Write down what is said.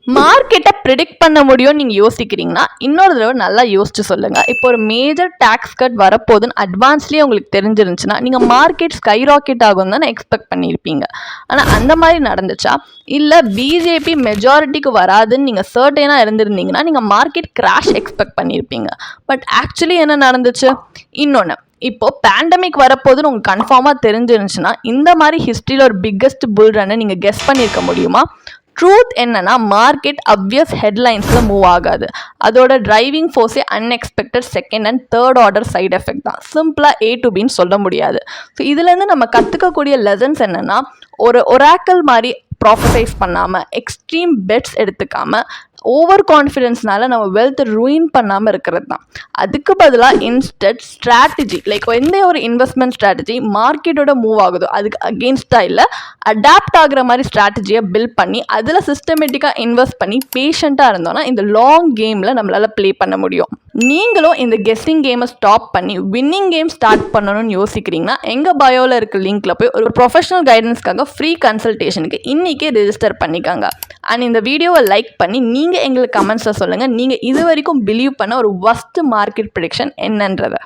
மார்க்கெட்டை ப்ரிடிக்ட் பண்ண முடியும்னு நீங்கள் யோசிக்கிறீங்கன்னா இன்னொரு தடவை நல்லா யோசிச்சு சொல்லுங்கள். இப்போ ஒரு மேஜர் டேக்ஸ் கட் வரப்போகுதுன்னு அட்வான்ஸ்லேயே உங்களுக்கு தெரிஞ்சிருந்துச்சுன்னா நீங்கள் மார்க்கெட் ஸ்கை ராக்கெட் ஆகும் தான் எக்ஸ்பெக்ட் பண்ணியிருப்பீங்க. ஆனால் அந்த மாதிரி நடந்துச்சா? இல்லை பிஜேபி மெஜாரிட்டிக்கு வராதுன்னு நீங்கள் சர்டனாக இருந்திருந்தீங்கன்னா நீங்கள் மார்க்கெட் கிராஷ் எக்ஸ்பெக்ட் பண்ணியிருப்பீங்க. பட் ஆக்சுவலி என்ன நடந்துச்சு? இன்னொன்று, இப்போ பேண்டமிக் வரப்போதுன்னு உங்களுக்கு கன்ஃபார்மாக தெரிஞ்சிருந்துச்சுன்னா இந்த மாதிரி ஹிஸ்ட்ரியில் ஒரு பிக்கஸ்ட் புல் ரன்னை நீங்கள் கெஸ் பண்ணியிருக்க முடியுமா? ட்ரூத் என்னன்னா மார்க்கெட் அப்வியஸ் ஹெட்லைன்ஸில் மூவ் ஆகாது. அதோட டிரைவிங் ஃபோர்ஸே unexpected second and third order side effect தான். சிம்பிளாக A to Bன்னு சொல்ல முடியாது. ஸோ இதுலேருந்து நம்ம கற்றுக்கக்கூடிய லெசன்ஸ் என்னென்னா, ஒரு ஒராக்கல் மாதிரி ப்ராஃபசைஸ் பண்ணாமல், எக்ஸ்ட்ரீம் பெட்ஸ் எடுத்துக்காமல், ஓவர் கான்ஃபிடென்ஸ்னால நம்ம வெல்த்தை ரூயின் பண்ணாமல் இருக்கிறது தான். அதுக்கு பதிலாக இன்ஸ்டட் ஸ்ட்ராட்டஜி, லைக் எந்த ஒரு இன்வெஸ்ட்மெண்ட் ஸ்ட்ராட்டஜி மார்க்கெட்டோட மூவ் ஆகுதோ அதுக்கு அகெயின்ஸ்டாக இல்லை, அடாப்ட் ஆகிற மாதிரி ஸ்ட்ராட்டஜியை பில்ட் பண்ணி அதில் சிஸ்டமேட்டிக்காக இன்வெஸ்ட் பண்ணி பேஷண்ட்டாக இருந்தோன்னா இந்த லாங் கேமில் நம்மளால் ப்ளே பண்ண முடியும். நீங்களும் இந்த கெஸ்ஸிங் கேமை ஸ்டாப் பண்ணி வின்னிங் கேம் ஸ்டார்ட் பண்ணணும்னு யோசிக்கிறீங்கன்னா எங்கள் பயோவில் இருக்க லிங்க்கில் போய் ஒரு ப்ரொஃபஷனல் கைடன்ஸ்க்காக ஃப்ரீ கன்சல்டேஷனுக்கு இன்றைக்கே ரெஜிஸ்டர் பண்ணிக்காங்க. அண்ட் இந்த வீடியோவை லைக் பண்ணி நீங்கள் எங்களுக்கு கமெண்ட்ஸில் சொல்லுங்கள் நீங்கள் இது வரைக்கும் பிலீவ் பண்ண ஒரு வர்ஸ்ட் மார்க்கெட் ப்ரெடிக்ஷன் என்னன்றதை.